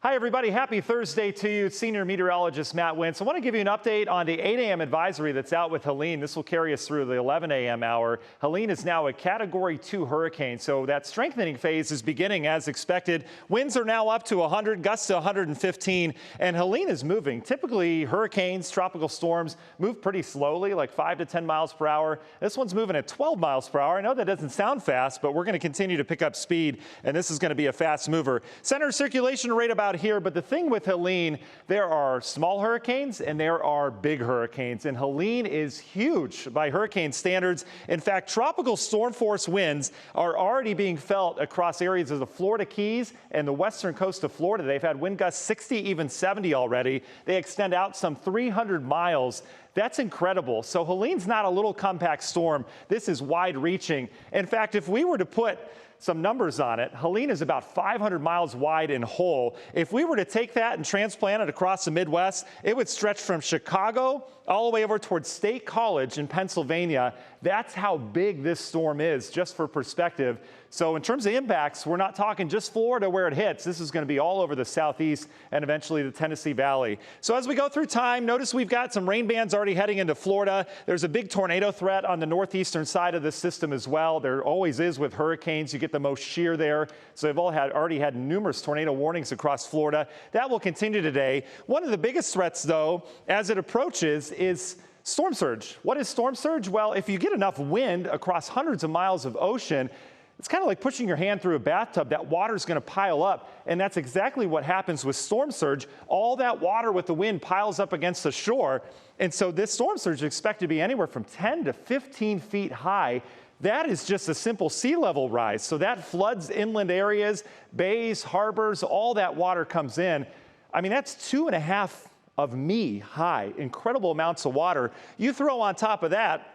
Hi, everybody. Happy Thursday to you. Senior meteorologist Matt Wentz. I want to give you an update on the 8 a.m. advisory that's out with Helene. This will carry us through the 11 a.m. hour. Helene is now a Category 2 hurricane, so that strengthening phase is beginning as expected. Winds are now up to 100, gusts to 115, and Helene is moving. Typically, hurricanes, tropical storms move pretty slowly, like 5 to 10 miles per hour. This one's moving at 12 miles per hour. I know that doesn't sound fast, but we're going to continue to pick up speed, and this is going to be a fast mover. Center circulation rate about here, but the thing with Helene, there are small hurricanes and there are big hurricanes, and Helene is huge by hurricane standards. In fact, tropical storm force winds are already being felt across areas of the Florida Keys and the western coast of Florida. They've had wind gusts 60, even 70 already. They extend out some 300 miles. That's incredible. So Helene's not a little compact storm. This is wide reaching. In fact, if we were to put some numbers on it, Helene is about 500 miles wide in whole. If we were to take that and transplant it across the Midwest, it would stretch from Chicago all the way over towards State College in Pennsylvania. That's how big this storm is, just for perspective. So in terms of impacts, we're not talking just Florida where it hits. This is going to be all over the southeast and eventually the Tennessee Valley. So as we go through time, notice we've got some rain bands already heading into Florida. There's a big tornado threat on the northeastern side of the system as well. There always is with hurricanes. You get the most shear there. So they've already had numerous tornado warnings across Florida. That will continue today. One of the biggest threats, though, as it approaches is storm surge. What is storm surge? Well, if you get enough wind across hundreds of miles of ocean, it's kind of like pushing your hand through a bathtub. That water is going to pile up, and that's exactly what happens with storm surge. All that water with the wind piles up against the shore, and so this storm surge is expected to be anywhere from 10 to 15 feet high. That is just a simple sea level rise, so that floods inland areas, bays, harbors, all that water comes in. I mean, that's 2.5 of me high, incredible amounts of water. You throw on top of that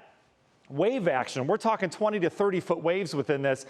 wave action. We're talking 20 to 30 foot waves within this.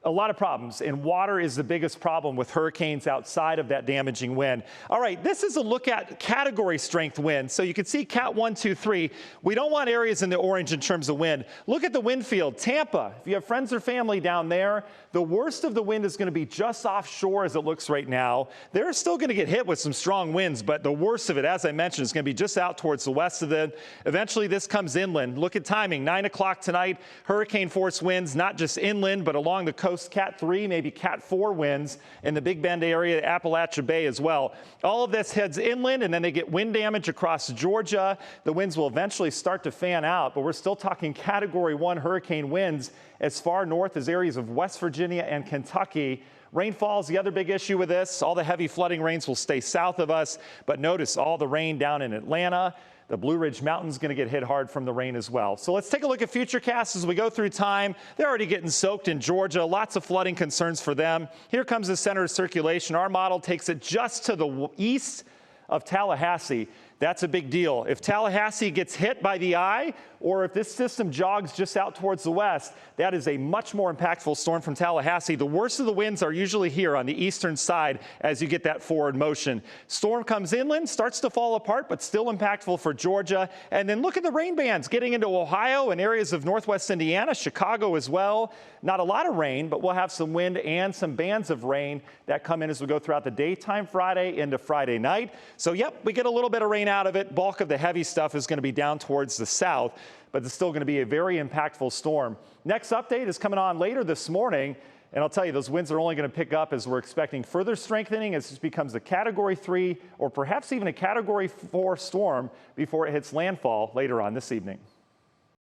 A lot of problems, and water is the biggest problem with hurricanes outside of that damaging wind. All right, this is a look at category strength wind. So you can see Cat 1, 2, 3. We don't want areas in the orange in terms of wind. Look at the wind field. Tampa, if you have friends or family down there, the worst of the wind is going to be just offshore as it looks right now. They're still going to get hit with some strong winds, but the worst of it, as I mentioned, is going to be just out towards the west of them. Eventually, this comes inland. Look at timing, 9 o'clock tonight, hurricane force winds, not just inland, but along the coast. Cat 3, maybe Cat 4 winds in the Big Bend area, Appalachia Bay as well. All of this heads inland, and then they get wind damage across Georgia. The winds will eventually start to fan out, but we're still talking Category 1 hurricane winds as far north as areas of West Virginia and Kentucky. Rainfall is the other big issue with this. All the heavy flooding rains will stay south of us, but notice all the rain down in Atlanta. The Blue Ridge Mountain's going to get hit hard from the rain as well. So let's take a look at futurecasts as we go through time. They're already getting soaked in Georgia. Lots of flooding concerns for them. Here comes the center of circulation. Our model takes it just to the east of Tallahassee. That's a big deal. If Tallahassee gets hit by the eye, or if this system jogs just out towards the west, that is a much more impactful storm from Tallahassee. The worst of the winds are usually here on the eastern side as you get that forward motion. Storm comes inland, starts to fall apart, but still impactful for Georgia. And then look at the rain bands getting into Ohio and areas of northwest Indiana, Chicago as well. Not a lot of rain, but we'll have some wind and some bands of rain that come in as we go throughout the daytime Friday into Friday night. So, yep, we get a little bit of rain out of it. Bulk of the heavy stuff is going to be down towards the south, but it's still going to be a very impactful storm. Next update is coming on later this morning, and I'll tell you, those winds are only going to pick up as we're expecting further strengthening as this becomes a Category 3 or perhaps even a Category 4 storm before it hits landfall later on this evening.